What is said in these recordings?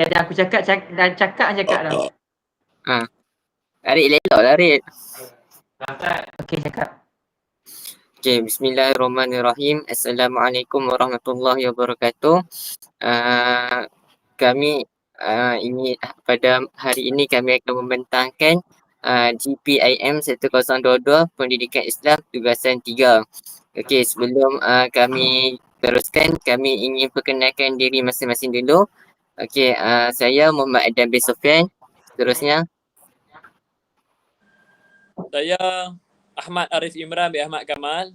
Dah aku cakap dah. Ha. Arik elok lah Arik. Okey, cakap. Okay, bismillahirrahmanirrahim. Assalamualaikum warahmatullahi wabarakatuh. Kami ini pada hari ini kami akan membentangkan GPIM 1022 Pendidikan Islam Tugasan 3. Okey, sebelum kami teruskan, kami ingin perkenalkan diri masing-masing dulu. Okey, saya Muhammad Adam bin Sofyan. Seterusnya, saya Ahmad Arif Imran bin Ahmad Kamal.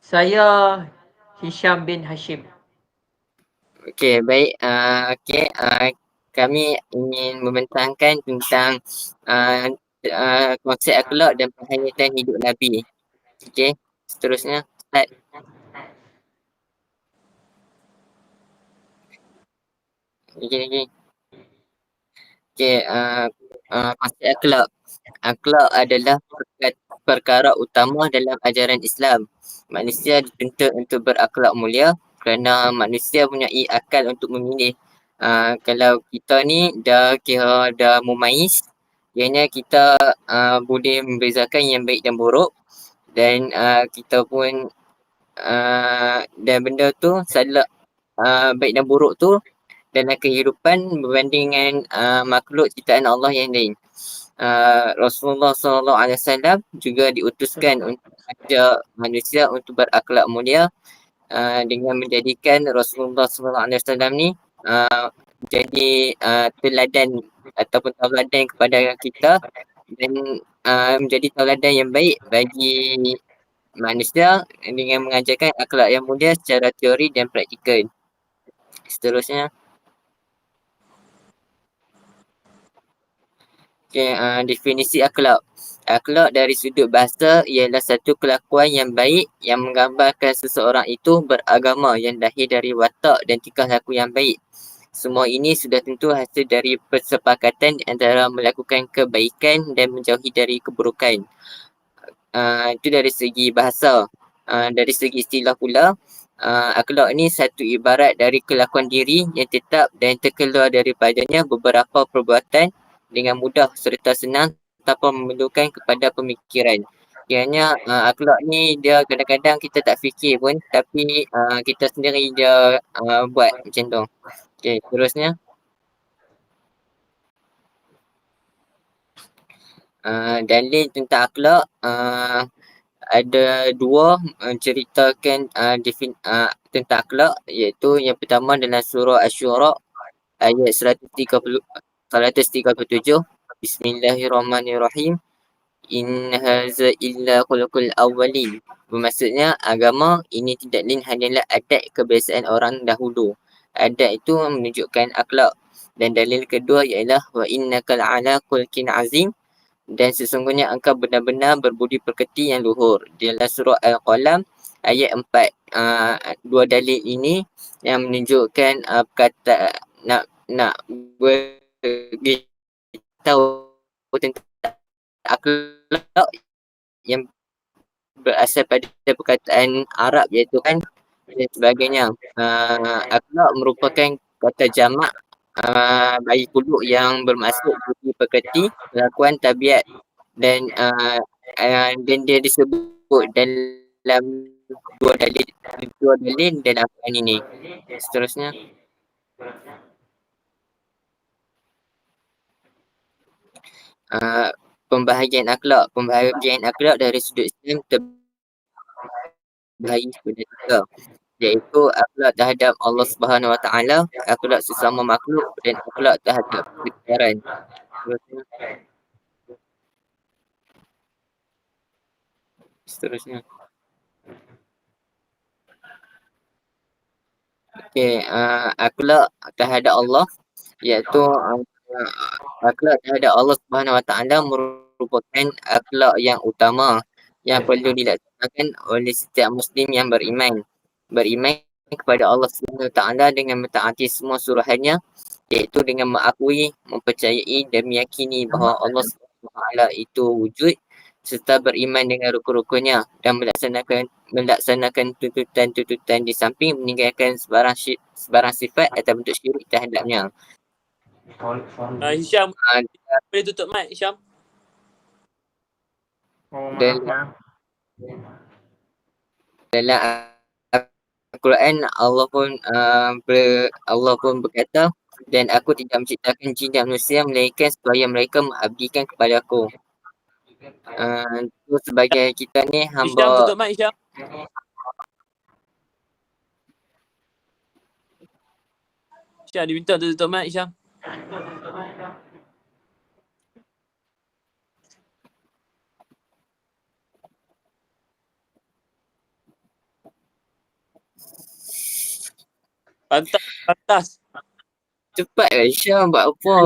Saya Hisham bin Hashim. okey, baik. Kami ingin membentangkan tentang konsep akhlak dan penghayatan hidup Nabi. Okey, seterusnya, start. Okey. Okey, konsep akhlak. Akhlak adalah perkara utama dalam ajaran Islam. Manusia dituntut untuk berakhlak mulia kerana manusia mempunyai akal untuk memilih. Kalau kita ni dah kira dah mumayyiz, ianya kita boleh membezakan yang baik dan buruk, dan kita pun dan benda tu salah, baik dan buruk tu dalam kehidupan berbanding dengan makhluk ciptaan Allah yang lain. Rasulullah SAW juga diutuskan untuk ajak manusia untuk berakhlak mulia, dengan menjadikan Rasulullah SAW ni jadi teladan ataupun tauladan kepada kita, dan menjadi tauladan yang baik bagi manusia dengan mengajarkan akhlak yang mulia secara teori dan praktikal. Seterusnya, definisi akhlak. Akhlak dari sudut bahasa ialah satu kelakuan yang baik yang menggambarkan seseorang itu beragama yang lahir dari watak dan tingkah laku yang baik. Semua ini sudah tentu hasil dari persepakatan antara melakukan kebaikan dan menjauhi dari keburukan. Itu dari segi bahasa. Dari segi istilah pula, akhlak ini satu ibarat dari kelakuan diri yang tetap dan terkeluar daripadanya beberapa perbuatan dengan mudah serta senang tanpa memerlukan kepada pemikiran. Kiranya akhlak ni dia kadang-kadang kita tak fikir pun, tapi kita sendiri dia buat macam tu. Okey, terusnya, dalil tentang akhlak. Ada dua menceritakan tentang akhlak, iaitu yang pertama dalam surah Asy-Syura ayat 137. Bismillahirrahmanirrahim. In haza illa khuluqul awwalin. Bermaksudnya agama ini tidak lain hanyalah adat kebiasaan orang dahulu. Adat itu menunjukkan akhlak. Dan dalil kedua ialah wa innaka la'ala khulqin azim, dan sesungguhnya engkau benar-benar berbudi pekerti yang luhur. Dalam surah Al-Qalam ayat 4. Dua dalil ini yang menunjukkan kata nak beritahu tentang akhlak yang berasal pada perkataan Arab, iaitu kan dan sebagainya. Akhlak merupakan kata jamak bagi kuluk yang bermaksud budi pekerti, kelakuan, tabiat, dan dia disebut dalam dua dalil dalam Al-Quran ini. Seterusnya, pembahagian akhlak. Pembahagian akhlak dari sudut Islam terbahagi kepada tiga, iaitu akhlak terhadap Allah Subhanahu Wa Taala, akhlak sesama makhluk, dan akhlak terhadap pertukaran. Seterusnya. Okey, akhlak terhadap Allah, iaitu akhlak terhadap Allah Subhanahu Wa Taala merupakan akhlak yang utama yang perlu dilaksanakan oleh setiap Muslim yang beriman. Beriman kepada Allah Subhanahu Wa Taala dengan mentaati semua suruhannya, iaitu dengan mengakui, mempercayai dan meyakini bahawa Allah Subhanahu Wa Taala itu wujud serta beriman dengan rukun-rukunnya dan melaksanakan tuntutan-tuntutan di samping meninggalkan sebarang sifat atau bentuk syirik terhadapnya. Hisham, Ah, boleh tutup mic Hisham? Oh, Dan- maaf. Dalam Al-Quran Allah pun berkata, dan aku tidak menciptakan jin dan manusia melainkan supaya mereka mengabdikan kepada aku. Itu sebagai kita ni Hisham, hamba. tutup mic Hisham. Hisham, diminta untuk tutup mic Hisham. Pantas. Cepatlah Syam, buat apa?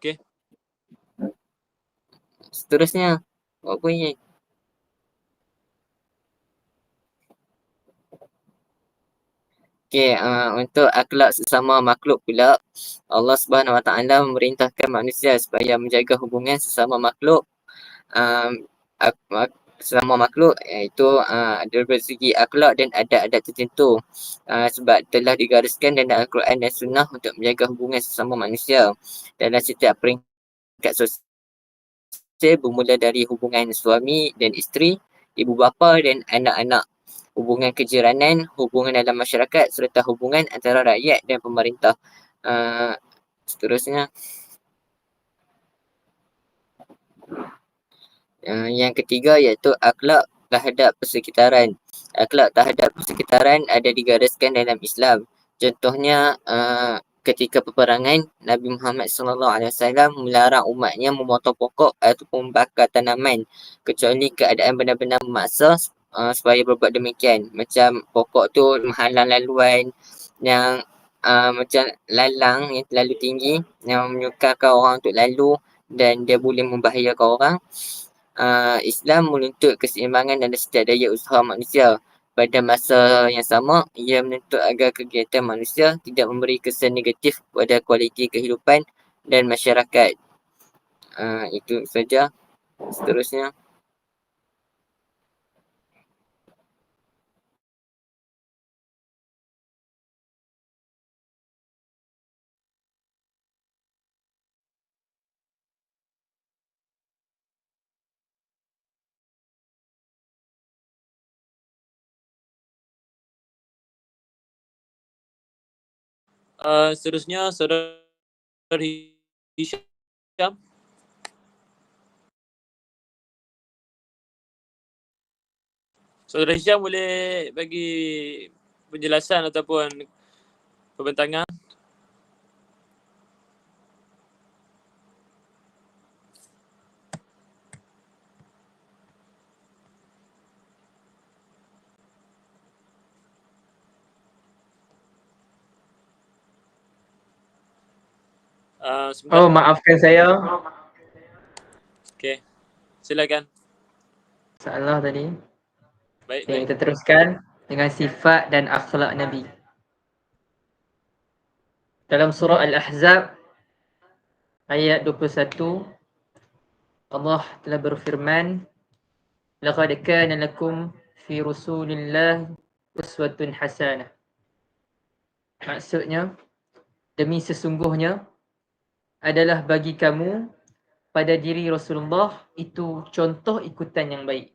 Okey. Seterusnya, buat apa ni? Untuk akhlak sesama makhluk pula, Allah Subhanahu Wa Taala memerintahkan manusia supaya menjaga hubungan sesama makhluk. Sesama makhluk iaitu dari segi akhlak dan adat-adat tertentu. Sebab telah digariskan dalam Al-Quran dan Sunnah untuk menjaga hubungan sesama manusia dalam setiap peringkat sosial, bermula dari hubungan suami dan isteri, ibu bapa dan anak-anak, hubungan kejiranan, hubungan dalam masyarakat serta hubungan antara rakyat dan pemerintah. Seterusnya, yang ketiga iaitu akhlak terhadap persekitaran. Akhlak terhadap persekitaran ada digariskan dalam Islam. Contohnya, ketika peperangan, Nabi Muhammad SAW melarang umatnya memotong pokok ataupun membakar tanaman kecuali keadaan benar-benar memaksa supaya berbuat demikian. Macam pokok tu menghalang laluan yang macam lalang yang terlalu tinggi yang menyukarkan orang untuk lalu dan dia boleh membahayakan orang. Islam menuntut keseimbangan dalam setiap daya usaha manusia. Pada masa yang sama, ia menuntut agar kegiatan manusia tidak memberi kesan negatif pada kualiti kehidupan dan masyarakat. Itu saja. Seterusnya. Seterusnya Saudara Hisham. Saudara Hisham boleh bagi penjelasan ataupun pembentangan? Sebentar. Oh, maafkan saya. Okey. Silakan. Salah tadi. Baik, Okay, baik. kita teruskan dengan sifat dan akhlak Nabi. Dalam surah Al-Ahzab ayat 21, Allah telah berfirman, laqad kana lakum fi Rasulillah uswatun hasanah. Maksudnya, demi sesungguhnya adalah bagi kamu pada diri Rasulullah itu contoh ikutan yang baik.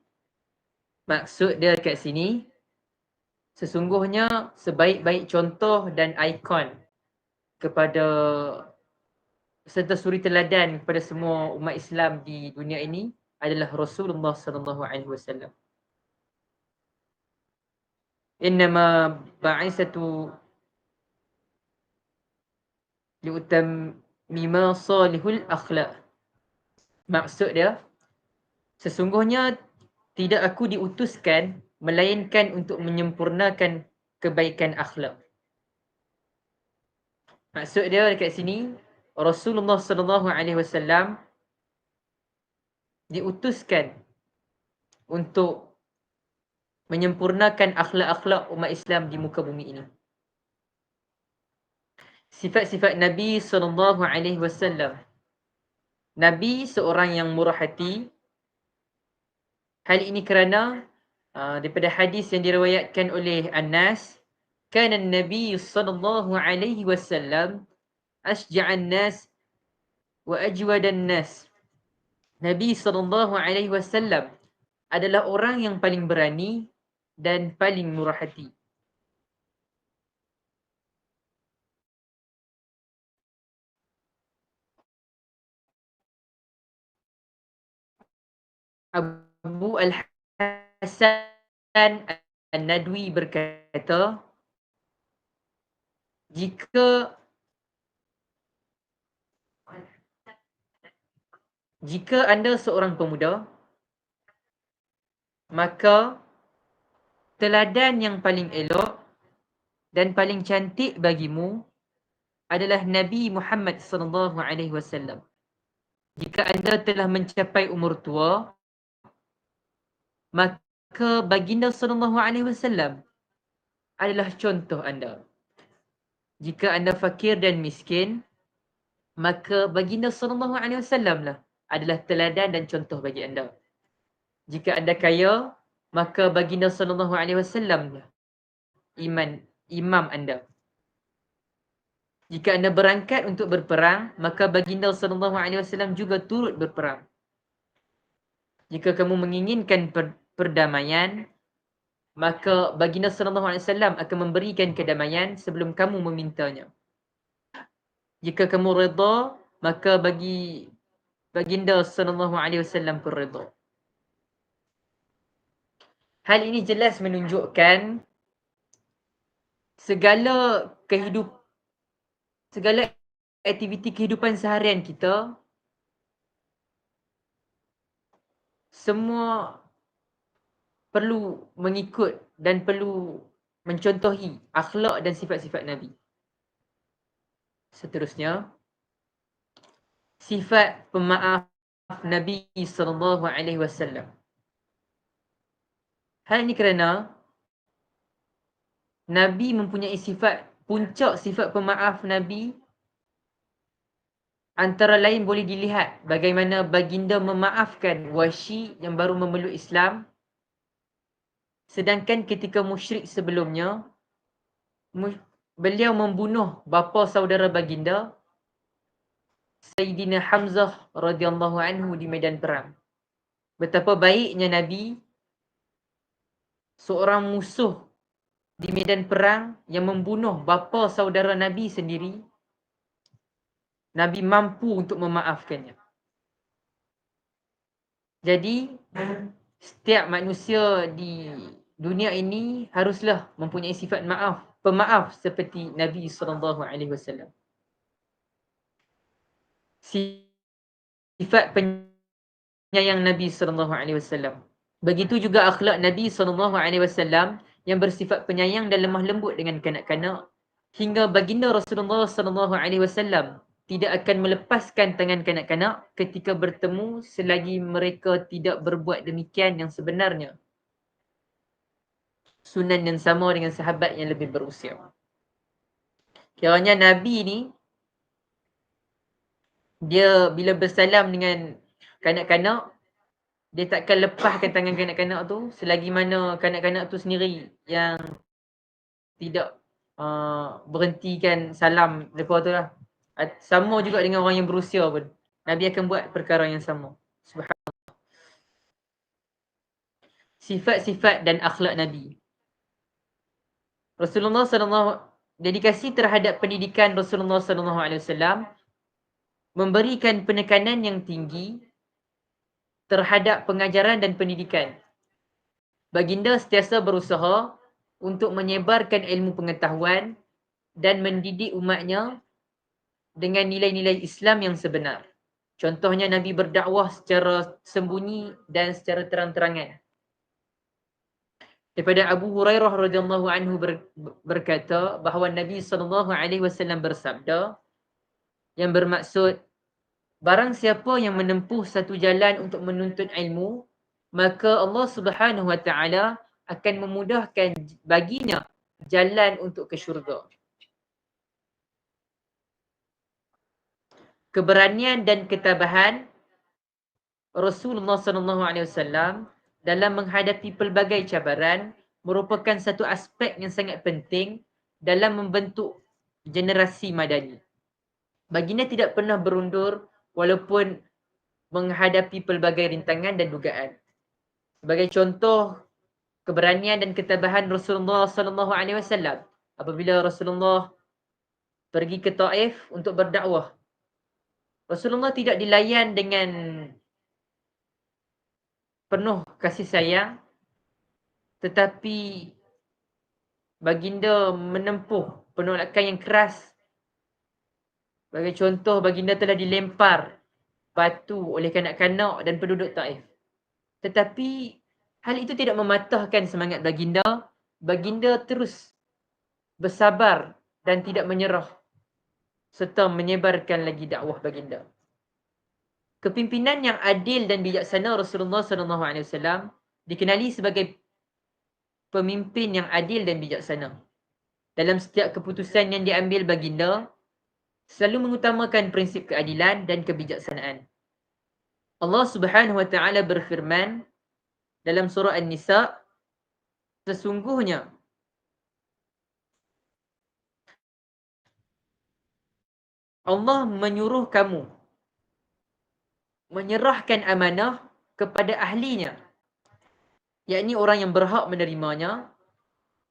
Maksud dia kat sini, sesungguhnya sebaik-baik contoh dan ikon kepada serta suri teladan kepada semua umat Islam di dunia ini adalah Rasulullah sallallahu alaihi wasallam. Innama ba'isatu liutammima salihul akhlaq. Maksud dia, sesungguhnya tidak aku diutuskan melainkan untuk menyempurnakan kebaikan akhlak. Maksud dia dekat sini, Rasulullah sallallahu alaihi wasallam diutuskan untuk menyempurnakan akhlak-akhlak umat Islam di muka bumi ini. sifat-sifat Nabi SAW. Nabi seorang yang murah hati. Hal ini kerana daripada hadis yang diriwayatkan oleh Anas, kana Nabi SAW asja'an nas wa ajwadan nas. Nabi SAW adalah orang yang paling berani dan paling murah hati. Abu Al-Hasan An-Nadwi berkata, jika anda seorang pemuda, maka teladan yang paling elok dan paling cantik bagimu adalah Nabi Muhammad SAW. Jika anda telah mencapai umur tua, maka baginda SAW adalah contoh anda. Jika anda fakir dan miskin, maka baginda SAW lah adalah teladan dan contoh bagi anda. Jika anda kaya, maka baginda SAW lah imam anda. Jika anda berangkat untuk berperang, maka baginda SAW juga turut berperang. Jika kamu menginginkan perdamaian, maka baginda SAW akan memberikan kedamaian sebelum kamu memintanya. Jika kamu redha, maka baginda SAW pun redha. Hal ini jelas menunjukkan segala aktiviti kehidupan seharian kita semua perlu mengikut dan perlu mencontohi akhlak dan sifat-sifat Nabi. Seterusnya, sifat pemaaf Nabi SAW. Hal ini kerana Nabi mempunyai puncak sifat pemaaf Nabi antara lain boleh dilihat bagaimana baginda memaafkan Wahsy yang baru memeluk Islam, sedangkan ketika musyrik sebelumnya beliau membunuh bapa saudara baginda Sayyidina Hamzah radhiyallahu anhu di medan perang. Betapa baiknya Nabi, seorang musuh di medan perang yang membunuh bapa saudara Nabi sendiri, Nabi mampu untuk memaafkannya. Jadi, setiap manusia di dunia ini haruslah mempunyai sifat pemaaf seperti Nabi SAW. Sifat penyayang Nabi SAW. Begitu juga akhlak Nabi SAW yang bersifat penyayang dan lemah lembut dengan kanak-kanak, hingga baginda Rasulullah SAW tidak akan melepaskan tangan kanak-kanak ketika bertemu selagi mereka tidak berbuat demikian yang sebenarnya. Sunan yang sama dengan sahabat yang lebih berusia. Kiranya Nabi ni, dia bila bersalam dengan kanak-kanak, dia takkan lepaskan tangan kanak-kanak tu selagi mana kanak-kanak tu sendiri yang tidak berhentikan salam lepas tu lah. Sama juga dengan orang yang berusia pun. Nabi akan buat perkara yang sama. Subhanallah. Sifat-sifat dan akhlak Nabi. Rasulullah SAW, dedikasi terhadap pendidikan Rasulullah SAW memberikan penekanan yang tinggi terhadap pengajaran dan pendidikan. Baginda sentiasa berusaha untuk menyebarkan ilmu pengetahuan dan mendidik umatnya dengan nilai-nilai Islam yang sebenar. Contohnya Nabi berdakwah secara sembunyi dan secara terang-terangan. Daripada Abu Hurairah radhiyallahu anhu berkata bahawa Nabi SAW bersabda yang bermaksud, barang siapa yang menempuh satu jalan untuk menuntut ilmu, maka Allah Subhanahu Wa Taala akan memudahkan baginya jalan untuk ke syurga. keberanian dan ketabahan Rasulullah SAW dalam menghadapi pelbagai cabaran merupakan satu aspek yang sangat penting dalam membentuk generasi madani. Baginda tidak pernah berundur walaupun menghadapi pelbagai rintangan dan dugaan. Sebagai contoh keberanian dan ketabahan Rasulullah SAW apabila Rasulullah pergi ke Taif untuk berdakwah, Rasulullah tidak dilayan dengan penuh kasih sayang, tetapi baginda menempuh penolakan yang keras. Sebagai contoh, baginda telah dilempar batu oleh kanak-kanak dan penduduk Taif. Tetapi hal itu tidak mematahkan semangat baginda. Baginda terus bersabar dan tidak menyerah serta menyebarkan lagi dakwah baginda. Kepimpinan yang adil dan bijaksana Rasulullah SAW dikenali sebagai pemimpin yang adil dan bijaksana. Dalam setiap keputusan yang diambil baginda, selalu mengutamakan prinsip keadilan dan kebijaksanaan. Allah Subhanahu wa taala berfirman dalam surah An-Nisa, sesungguhnya Allah menyuruh kamu menyerahkan amanah kepada ahlinya, yakni orang yang berhak menerimanya,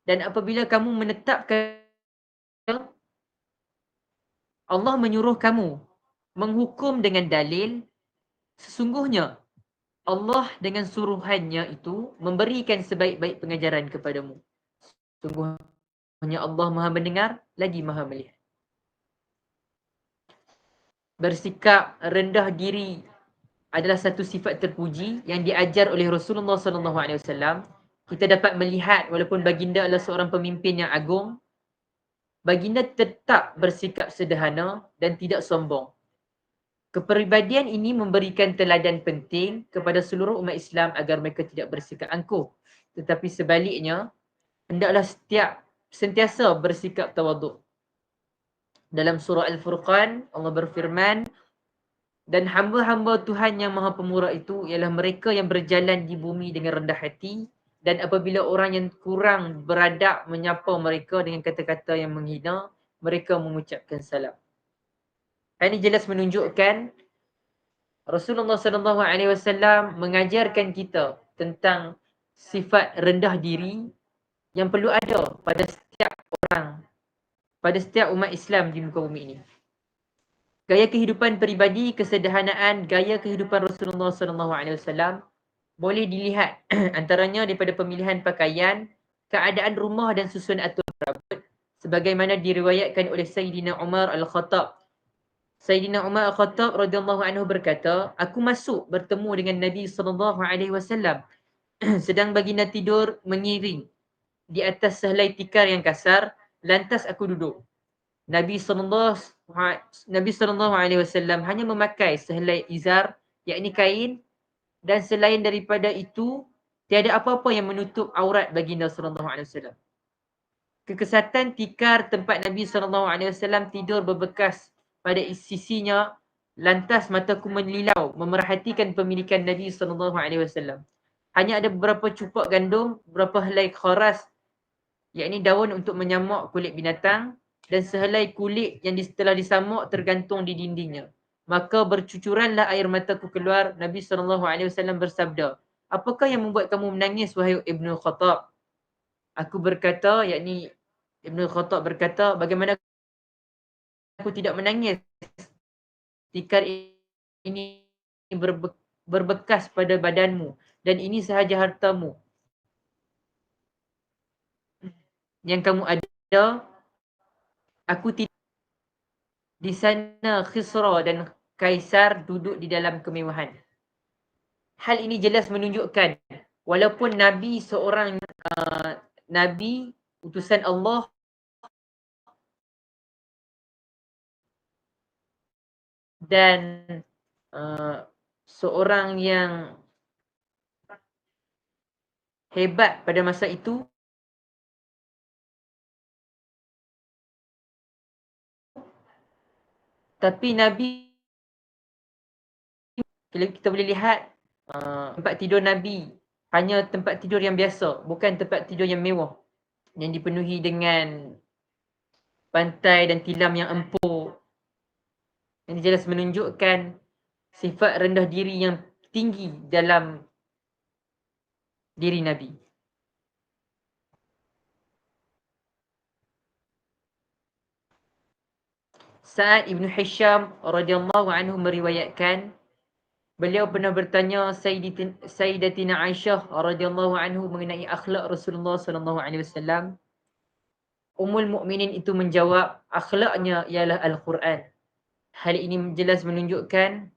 dan apabila kamu menetapkan, Allah menyuruh kamu menghukum dengan dalil, sesungguhnya Allah dengan suruhannya itu memberikan sebaik-baik pengajaran kepadamu. Sungguhnya Allah Maha mendengar lagi Maha melihat. Bersikap rendah diri adalah satu sifat terpuji yang diajar oleh Rasulullah SAW. Kita dapat melihat walaupun baginda adalah seorang pemimpin yang agung, baginda tetap bersikap sederhana dan tidak sombong. Kepribadian ini memberikan teladan penting kepada seluruh umat Islam agar mereka tidak bersikap angkuh. Tetapi sebaliknya, hendaklah sentiasa bersikap tawaduk. Dalam surah Al-Furqan, Allah berfirman, dan hamba-hamba Tuhan yang Maha Pemurah itu ialah mereka yang berjalan di bumi dengan rendah hati, dan apabila orang yang kurang beradab menyapa mereka dengan kata-kata yang menghina, mereka mengucapkan salam. Ini jelas menunjukkan Rasulullah SAW mengajarkan kita tentang sifat rendah diri yang perlu ada pada setiap orang, pada setiap umat Islam di muka bumi ini. Gaya kehidupan peribadi, kesederhanaan, gaya kehidupan Rasulullah SAW boleh dilihat antaranya daripada pemilihan pakaian, keadaan rumah dan susunan atur rambut, sebagaimana diriwayatkan oleh Sayyidina Umar Al-Khattab. Sayyidina Umar Al-Khattab radhiyallahu anhu berkata, aku masuk bertemu dengan Nabi SAW sedang baginda tidur mengiring di atas sehelai tikar yang kasar, lantas aku duduk. Nabi SAW hanya memakai sehelai izar, yakni kain, dan selain daripada itu tiada apa-apa yang menutup aurat baginda SAW. Kekesatan tikar tempat Nabi SAW tidur berbekas pada sisinya, lantas mataku melilau memerhatikan pemilikan Nabi SAW. Hanya ada beberapa cupak gandum, beberapa helai kharas, yakni daun untuk menyamak kulit binatang, dan sehelai kulit yang telah disamak tergantung di dindingnya. Maka bercucuranlah air mataku keluar. Nabi SAW bersabda, apakah yang membuat kamu menangis, wahai Ibnu Khattab? Aku berkata, yakni Ibnu Khattab berkata, bagaimana aku tidak menangis? Tikar ini berbekas pada badanmu, dan ini sahaja hartamu yang kamu ada. Aku tidak. Di sana Khisra dan Kaisar duduk di dalam kemewahan. Hal ini jelas menunjukkan walaupun Nabi seorang Nabi utusan Allah, dan seorang yang hebat pada masa itu, tapi Nabi kita boleh lihat tempat tidur Nabi hanya tempat tidur yang biasa, bukan tempat tidur yang mewah, yang dipenuhi dengan pantai dan tilam yang empuk. Ini jelas menunjukkan sifat rendah diri yang tinggi dalam diri Nabi. Sa'ad ibn Hisham radhiyallahu anhu meriwayatkan, beliau pernah bertanya Sayyidatina Aisyah radhiyallahu anhu mengenai akhlak Rasulullah sallallahu alaihi wasallam. Ummul Mukminin itu menjawab, akhlaknya ialah Al-Quran. Hal ini jelas menunjukkan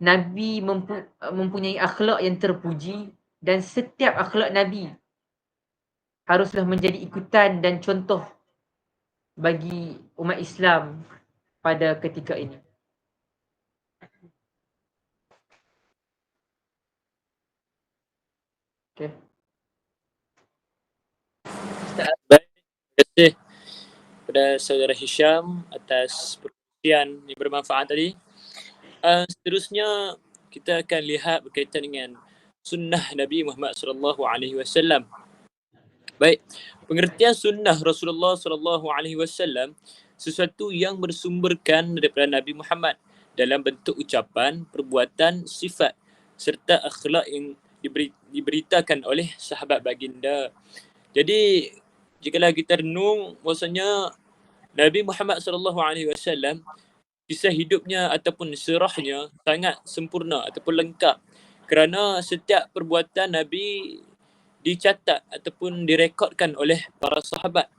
Nabi mempunyai akhlak yang terpuji, dan setiap akhlak Nabi haruslah menjadi ikutan dan contoh bagi umat Islam pada ketika ini. Okay. Baik, terima kasih kepada saudara Hisham atas perkongsian yang bermanfaat tadi. Seterusnya kita akan lihat berkaitan dengan sunnah Nabi Muhammad sallallahu alaihi wasallam. Baik, pengertian sunnah Rasulullah sallallahu alaihi wasallam sesuatu yang bersumberkan daripada Nabi Muhammad dalam bentuk ucapan, perbuatan, sifat serta akhlak yang diberitakan oleh sahabat baginda. Jadi jikalau kita renung, bahasanya Nabi Muhammad sallallahu alaihi wasallam kisah hidupnya ataupun sirahnya sangat sempurna ataupun lengkap, kerana setiap perbuatan Nabi dicatat ataupun direkodkan oleh para sahabat.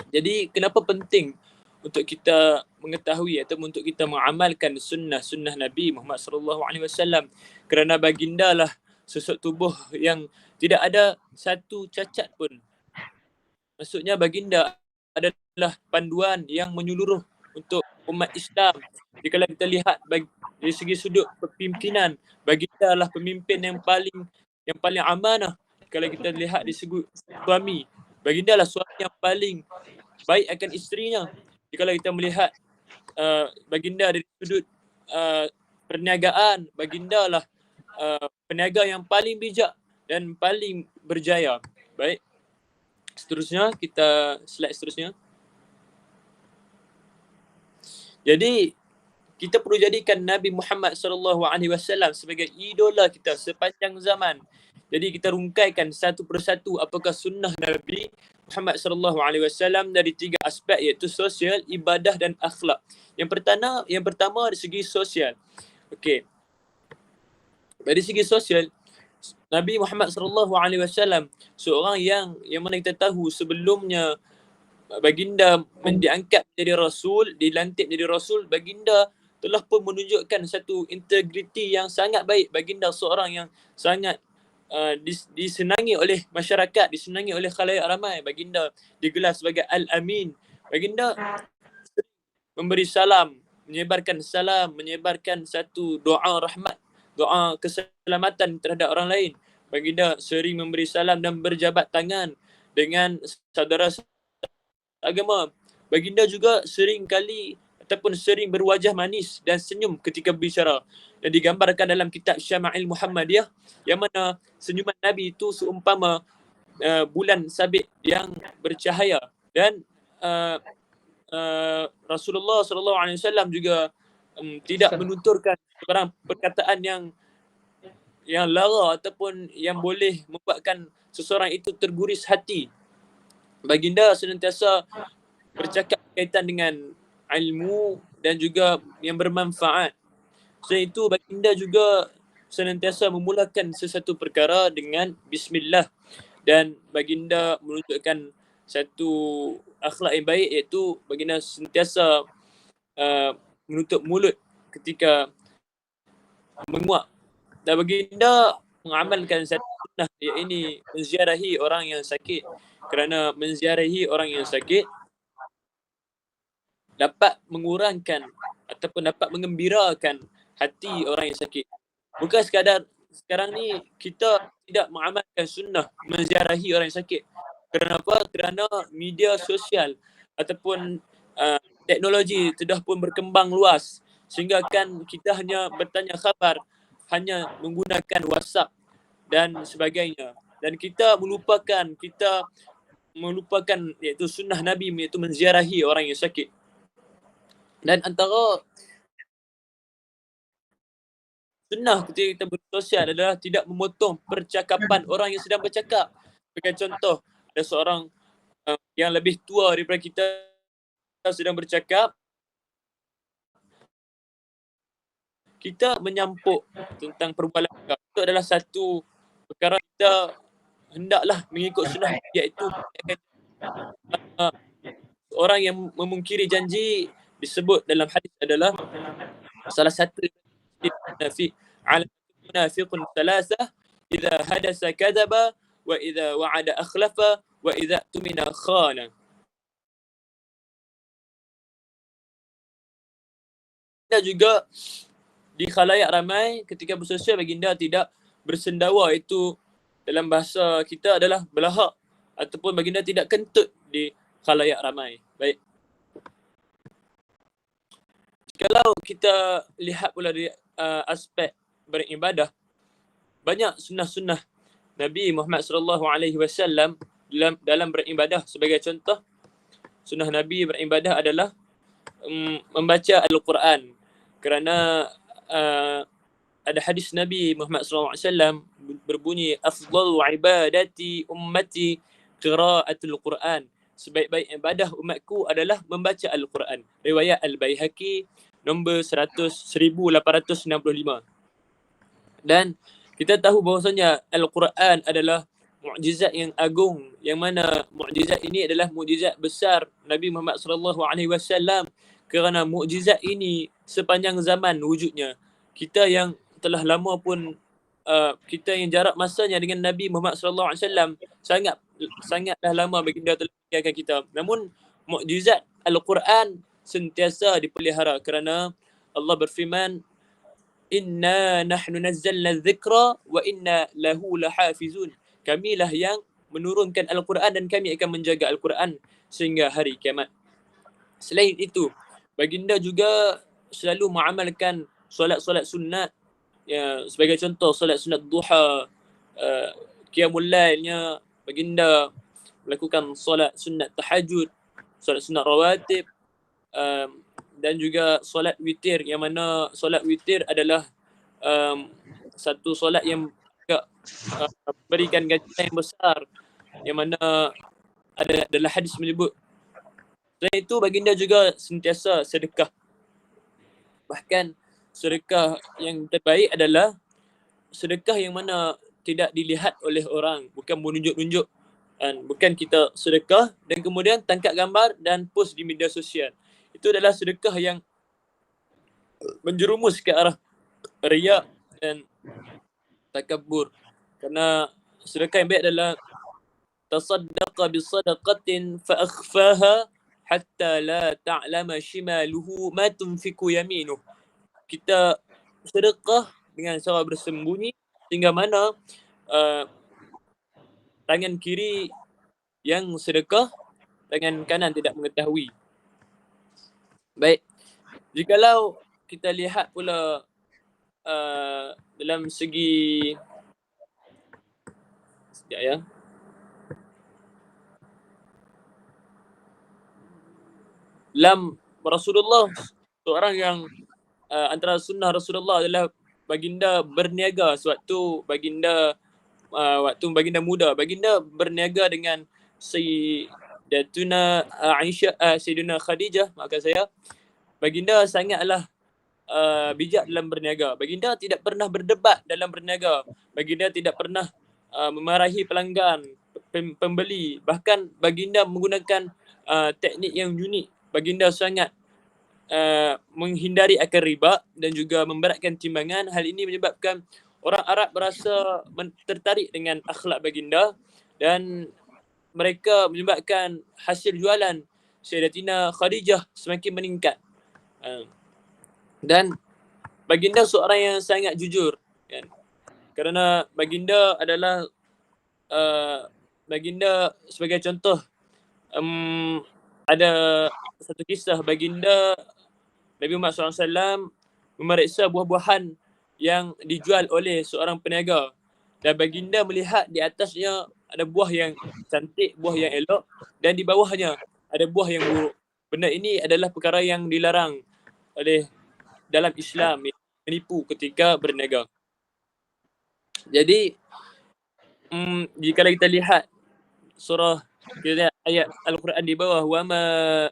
Jadi kenapa penting untuk kita mengetahui ataupun untuk kita mengamalkan sunnah Nabi Muhammad sallallahu alaihi wasallam? Kerana baginda lah sosok tubuh yang tidak ada satu cacat pun. Maksudnya baginda adalah panduan yang menyeluruh untuk umat Islam. Jika kita lihat dari segi sudut kepimpinan, baginda adalah pemimpin yang paling amanah. Kalau kita lihat dari segi suami, baginda adalah suami yang paling baik akan isterinya. Jika kita melihat baginda dari sudut perniagaan, baginda adalah peniaga yang paling bijak dan paling berjaya. Baik. Seterusnya, slide seterusnya. Jadi kita perlu jadikan Nabi Muhammad sallallahu alaihi wasallam sebagai idola kita sepanjang zaman. Jadi kita rungkaikan satu persatu apakah sunnah Nabi Muhammad sallallahu alaihi wasallam dari 3 aspek, iaitu sosial, ibadah dan akhlak. Yang pertama dari segi sosial. Okey. Dari segi sosial, Nabi Muhammad sallallahu alaihi wasallam seorang yang mana kita tahu sebelumnya baginda diangkat menjadi rasul, dilantik menjadi rasul, baginda telah pun menunjukkan satu integriti yang sangat baik. Baginda seorang yang sangat disenangi oleh masyarakat, disenangi oleh khalayak ramai. Baginda digelar sebagai Al-Amin. Baginda memberi salam, menyebarkan satu doa rahmat, doa keselamatan terhadap orang lain. Baginda sering memberi salam dan berjabat tangan dengan saudara agama. Baginda juga sering berwajah manis dan senyum ketika berbicara, dan digambarkan dalam kitab Syama'il Muhammadiyah, yang mana senyuman Nabi itu seumpama bulan sabit yang bercahaya. Dan Rasulullah sallallahu alaihi wasallam juga tidak menuturkan sebarang perkataan yang lara ataupun yang boleh membuatkan seseorang itu terguris hati. Baginda senantiasa bercakap berkaitan dengan ilmu dan juga yang bermanfaat. Selain itu, baginda juga senantiasa memulakan sesuatu perkara dengan bismillah, dan baginda menunjukkan satu akhlak yang baik, iaitu baginda sentiasa menutup mulut ketika menguap. Dan baginda mengamalkan satu sunnah, iaitu menziarahi orang yang sakit, kerana menziarahi orang yang sakit dapat mengurangkan ataupun dapat mengembirakan hati orang yang sakit. Bukan sekadar sekarang ni kita tidak mengamalkan sunnah menziarahi orang yang sakit. Kenapa? Kerana media sosial ataupun teknologi sudah pun berkembang luas. sehingga kan kita hanya bertanya khabar, hanya menggunakan WhatsApp dan sebagainya. Dan kita melupakan iaitu sunnah Nabi, iaitu menziarahi orang yang sakit. Dan antara sunnah ketika kita bersosial adalah tidak memotong percakapan orang yang sedang bercakap. Sebagai contoh, ada seorang yang lebih tua daripada kita sedang bercakap, kita menyampuk tentang perbualan mereka. Itu adalah satu perkara kita hendaklah mengikut sunnah, iaitu orang yang memungkiri janji disebut dalam hadis adalah salah satu munafiqun thalathah idza hadasa kadzaba wa idza wa'ada akhlafa wa idza tumina khana. Dan juga di khalayak ramai ketika bersosial, baginda tidak bersendawa, itu dalam bahasa kita adalah belahak, ataupun baginda tidak kentut di khalayak ramai. Baik. Kalau kita lihat pula dari aspek beribadah, banyak sunnah-sunnah Nabi Muhammad SAW dalam beribadah. Sebagai contoh, sunnah Nabi beribadah adalah membaca Al-Quran. Kerana ada hadis Nabi Muhammad SAW berbunyi, afdalu ibadati ummati qiraatul Quran. Sebaik-baik ibadah umatku adalah membaca Al-Quran. Riwayat Al-Baihaqi nombor 1865. Dan kita tahu bahawasanya Al-Quran adalah mukjizat yang agung, yang mana mukjizat ini adalah mukjizat besar Nabi Muhammad SAW, kerana mukjizat ini sepanjang zaman wujudnya. Kita yang telah lama pun kita yang jarak masanya dengan Nabi Muhammad SAW sangatlah lama baginda telah meninggalkan kita. Namun mukjizat Al-Quran sentiasa dipelihara kerana Allah berfirman, inna nahnu nazzalna dzikra wa inna lahu lahafizun. Kamilah yang menurunkan Al-Quran dan kami akan menjaga Al-Quran sehingga hari kiamat. Selain itu, baginda juga selalu mengamalkan solat-solat sunat. Ya, sebagai contoh, solat sunat duha, qiyamul lailnya, baginda melakukan solat sunat tahajud, solat sunat rawatib, dan juga solat witir, yang mana solat witir adalah satu solat yang berikan ganjaran yang besar, yang mana adalah hadis menyebut. Selain itu, baginda juga sentiasa sedekah. Bahkan sedekah yang terbaik adalah sedekah yang mana tidak dilihat oleh orang, bukan menunjuk-nunjuk, bukan kita sedekah dan kemudian tangkap gambar dan post di media sosial. Itu adalah sedekah yang menjerumus ke arah riya dan takabur. Kerana sedekah yang baik adalah tasaddaqa bisadaqatin fa akhfaha hatta la ta'lama shimaluhu ma tunfiku yaminuh. Kita sedekah dengan cara bersembunyi sehingga mana tangan kiri yang sedekah, tangan kanan tidak mengetahui. Baik, jikalau kita lihat pula dalam segi sekejap ya. Dalam Rasulullah, seorang yang antara sunnah Rasulullah adalah baginda berniaga sewaktu baginda muda. Baginda berniaga dengan Sayyidatuna Aisyah, Sayyidina Khadijah, maafkan saya. Baginda sangatlah bijak dalam berniaga. Baginda tidak pernah berdebat dalam berniaga. Baginda tidak pernah memarahi pelanggan, pembeli. Bahkan baginda menggunakan teknik yang unik. Baginda sangat menghindari akan riba dan juga memberatkan timbangan. Hal ini menyebabkan orang Arab berasa tertarik dengan akhlak baginda dan mereka menyebabkan hasil jualan Sayyidatina Khadijah semakin meningkat. Dan baginda seorang yang sangat jujur, kan? Kerana baginda adalah baginda sebagai contoh, ada satu kisah baginda Nabi Muhammad SAW memeriksa buah-buahan yang dijual oleh seorang peniaga. Dan baginda melihat di atasnya ada buah yang cantik, buah yang elok, dan di bawahnya ada buah yang buruk. Benda ini adalah perkara yang dilarang oleh dalam Islam, menipu ketika berniaga. Jadi jika kita lihat surah, kita lihat ayat Al-Quran di bawah, wa ma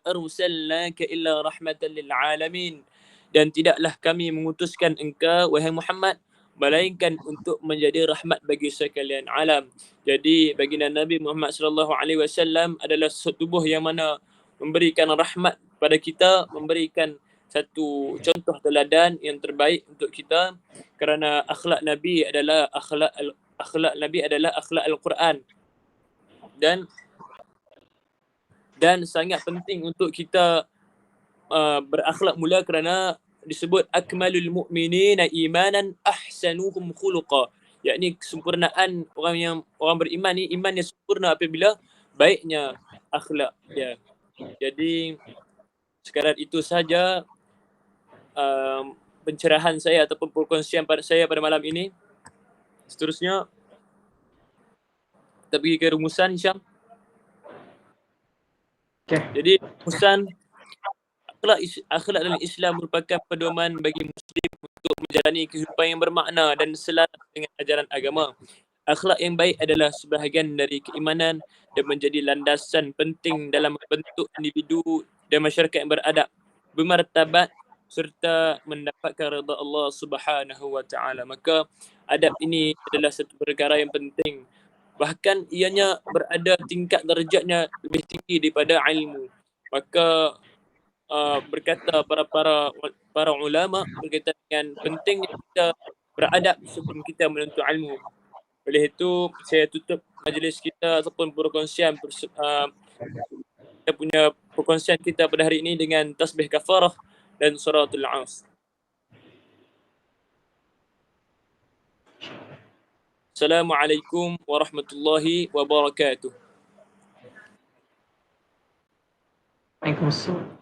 arsalnaka illa rahmatan lil alamin, dan tidaklah kami mengutuskan engkau wahai Muhammad melainkan untuk menjadi rahmat bagi sekalian alam. Jadi baginda Nabi Muhammad sallallahu alaihi wasallam adalah tubuh yang mana memberikan rahmat pada kita, memberikan satu contoh teladan yang terbaik untuk kita, kerana akhlak Nabi adalah akhlak Nabi adalah akhlak Al-Quran, dan sangat penting untuk kita berakhlak mulia kerana disebut akmalul mu'minina imanan ahsanuhum khuluqa, yakni kesempurnaan orang beriman ni, iman yang sempurna apabila baiknya akhlak dia. Jadi sekadar itu saja pencerahan saya ataupun perkongsian saya pada malam ini. Seterusnya kita pergi ke rumusan, Hisham. Okay. Jadi rumusan akhlak dalam Islam merupakan pedoman bagi Muslim untuk menjalani kehidupan yang bermakna dan selaras dengan ajaran agama. Akhlak yang baik adalah sebahagian dari keimanan dan menjadi landasan penting dalam membentuk individu dan masyarakat yang beradab, bermartabat serta mendapatkan redha Allah Subhanahu wa taala. Maka adab ini adalah satu perkara yang penting. Bahkan ianya berada tingkat darjatnya lebih tinggi daripada ilmu. Maka berkata para ulama berkaitan dengan pentingnya kita beradab sebelum kita menuntut ilmu. Oleh itu saya tutup majlis kita ataupun perkongsian kita punya perkongsian kita pada hari ini dengan tasbih kafarah dan suratul Asr. Assalamualaikum warahmatullahi wabarakatuh. Waalaikumsalam.